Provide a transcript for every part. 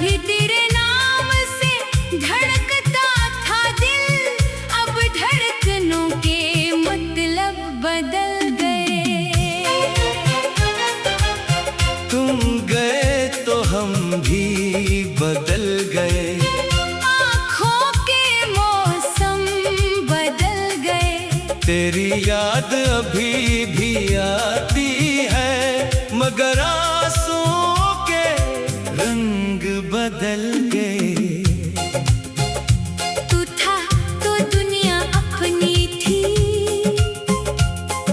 कभी तेरे नाम से धड़कता था दिल, अब धड़कनों के मतलब बदल गए। तुम गए तो हम भी बदल गए, आँखों के मौसम बदल गए। तेरी याद अभी भी आती है, मगर आंसुओं के रंग बदल गए। तू था तो दुनिया अपनी थी,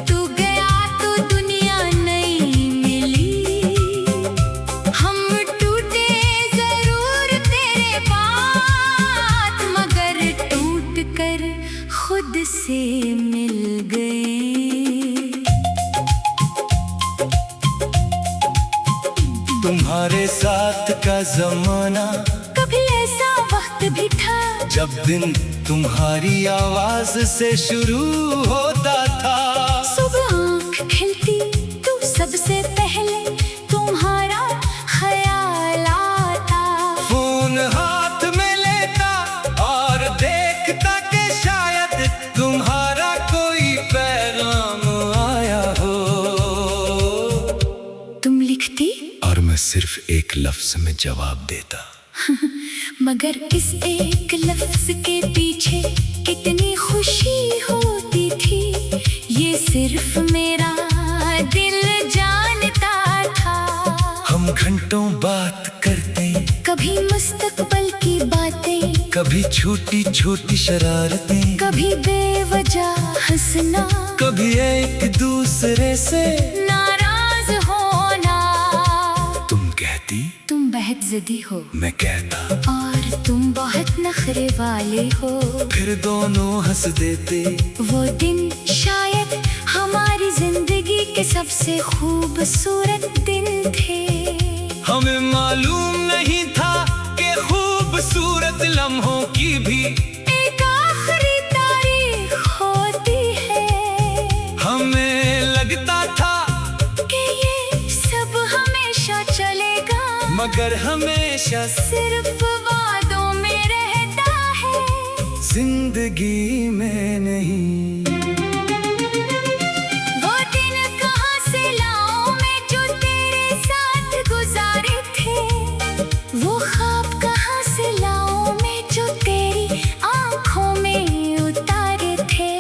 तू गया तो दुनिया नई मिली। हम टूटे जरूर तेरे बाद, मगर टूट कर खुद से मिल गए। तुम्हारे साथ का जमाना, कभी ऐसा वक्त भी था जब दिन तुम्हारी आवाज से शुरू होता था। सुबह आँख खिलती तू सबसे पहले तुम्हारा ख्याल आता। फोन हाथ में लेता और देखता कि शायद तुम्हारा कोई पैगाम आया हो। तुम लिखती और मैं सिर्फ एक लफ्ज में जवाब देता, मगर इस एक लफ्ज के पीछे कितनी खुशी होती थी, ये सिर्फ मेरा दिल जानता था। हम घंटों बात करते, कभी मुस्तकबिल की बातें, कभी छोटी छोटी शरारतें, कभी बेवजह हंसना, कभी एक दूसरे से नाराज होना। तुम कहती तुम बेहद ज़िद्दी हो, मैं कहता, और तुम बहुत नखरे वाले हो। फिर दोनों हंस देते। वो दिन शायद हमारी जिंदगी के सबसे खूबसूरत दिन थे। हमें मालूम नहीं था कि खूबसूरत लम्हों की भी एक आखिरी तारीख होती है। हमें लगता था कि ये सब हमेशा चलेगा, मगर हमेशा सिर्फ वादों में रहता है, जिंदगी में नहीं। वो दिन कहाँ से लाऊं मैं जो तेरे साथ गुजारे थे, वो ख्वाब कहाँ से लाऊं मैं जो तेरी आँखों में उतारे थे।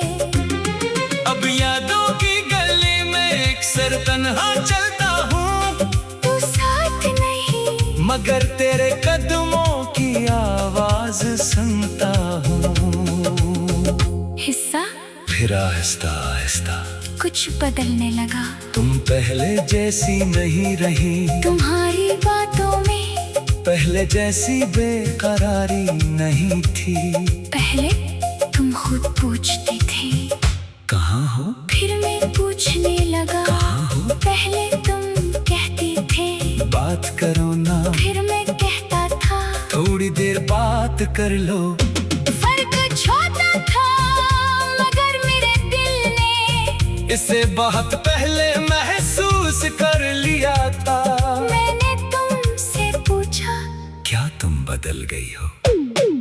अब यादों की गली में अक्सर तन्हा चलता हूँ, तू साथ नहीं, मगर तेरे कदमों की आवाज सुनता हूँ। हिस्सा फिर आहिस्ता आहिस्ता कुछ बदलने लगा। तुम पहले जैसी नहीं रही, तुम्हारी बातों में पहले जैसी बेकरारी नहीं थी। पहले तुम खुद पूछती थी, कहाँ हो? फिर मैं पूछने लगा। कहाँ हो? पहले तुम कहती थे बात करो ना, फिर मैं कहता था थोड़ी देर बात कर लो। फर्क छोटा था, मगर मेरे दिल ने इसे बहुत पहले महसूस कर लिया था। मैंने तुमसे पूछा, क्या तुम बदल गई हो?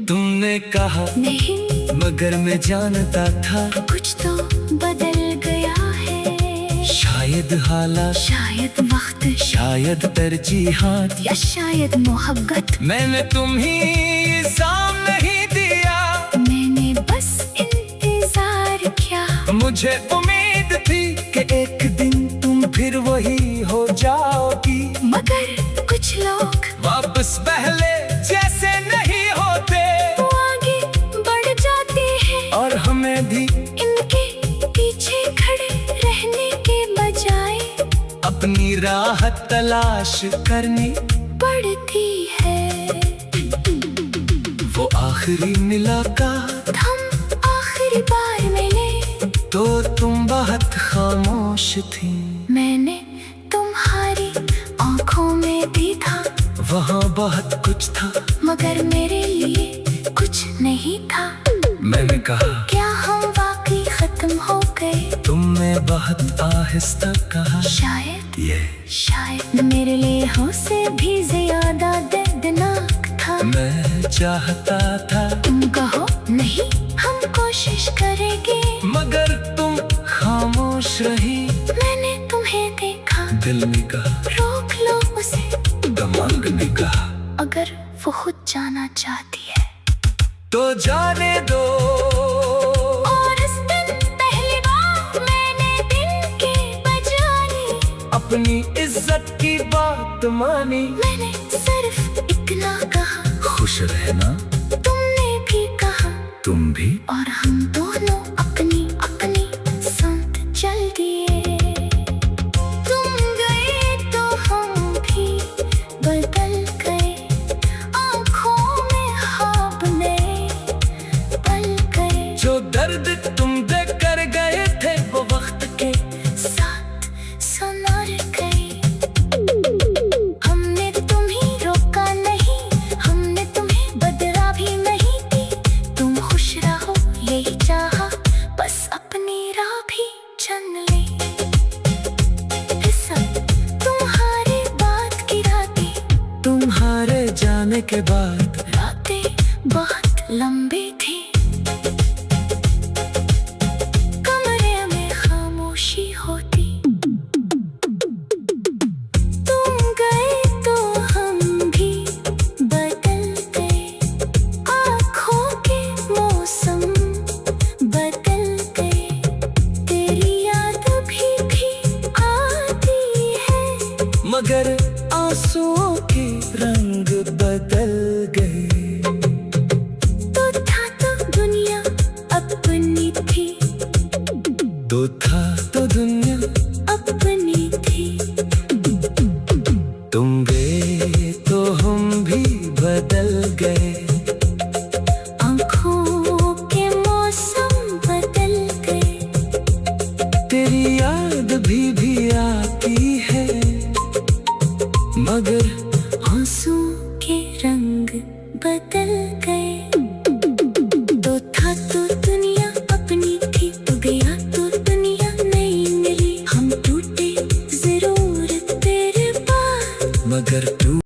तुमने कहा नहीं, मगर मैं जानता था कुछ तो बदल गया है। शायद हालात, शायद वक्त, शायद तरजीहात, या शायद मोहब्बत। मैंने तुम्हें इल्जाम नहीं दिया, मैंने बस इंतजार किया। मुझे उम्मीद थी कि एक दिन तुम फिर वही हो जाओगी, मगर कुछ लोग वापस पहले जैसे नहीं होते। वो आगे बढ़ जाते हैं और हमें भी इनके पीछे खड़े रहने के बजाय अपनी राह तलाश करनी पड़ती है। वो आखिरी मुलाकात हम आखिरी बार मिले तो तुम बहुत खामोश थी। मैंने तुम्हारी आँखों में भी था, वहाँ बहुत कुछ था, मगर मेरे लिए कुछ नहीं था। मैंने कहा क्या हम वाकई खत्म हो गए? तुमने बहुत आहिस्ता कहा शायद ये मेरे लिए हो से भी ज्यादा दर्दनाक चाहता था। तुम कहो नहीं हम कोशिश करेंगे, मगर तुम खामोश रही। मैंने तुम्हें देखा, दिल ने कहा रोक लो उसे, दिमाग ने कहा अगर वो खुद जाना चाहती है तो जाने दो। और इस दिन पहली बार मैंने दिल के बजानी, अपनी इज्जत की बात मानी। मैंने सिर्फ इतना कहा, खुश रहना। तुमने भी कहा, तुम भी। और हम दोनों अपनी अपनी संत चल दिए। तुम गए तो हम भी बदल गए, आँखों में ख्वाब नए पल गए। जो दर्द तुम देख कर गए थे वो वक्त के साथ संवर गए। हमने तुम्हें रोका नहीं, हमने तुम्हें बदला भी नहीं दी। तुम खुश रहो यही चाहा, बस अपनी राह भी चुन ली। ये सब तुम्हारे बात की रातें, तुम्हारे जाने के बाद रातें बहुत लंबी थी। कमरे में खामोशी होती, तुम गए तो हम भी बदल गए, आँखों के मौसम बदल गए। तेरी याद भी आती है, मगर आंसुओं के रंग बदल गए। तो था तो दुनिया अपनी थी, तो था तो दुनिया अपनी थी। तुम गए तो हम भी बदल गए। आँखों के मौसम बदल गए, तेरी याद भी आती है, मगर आंसू के रंग बदल गए।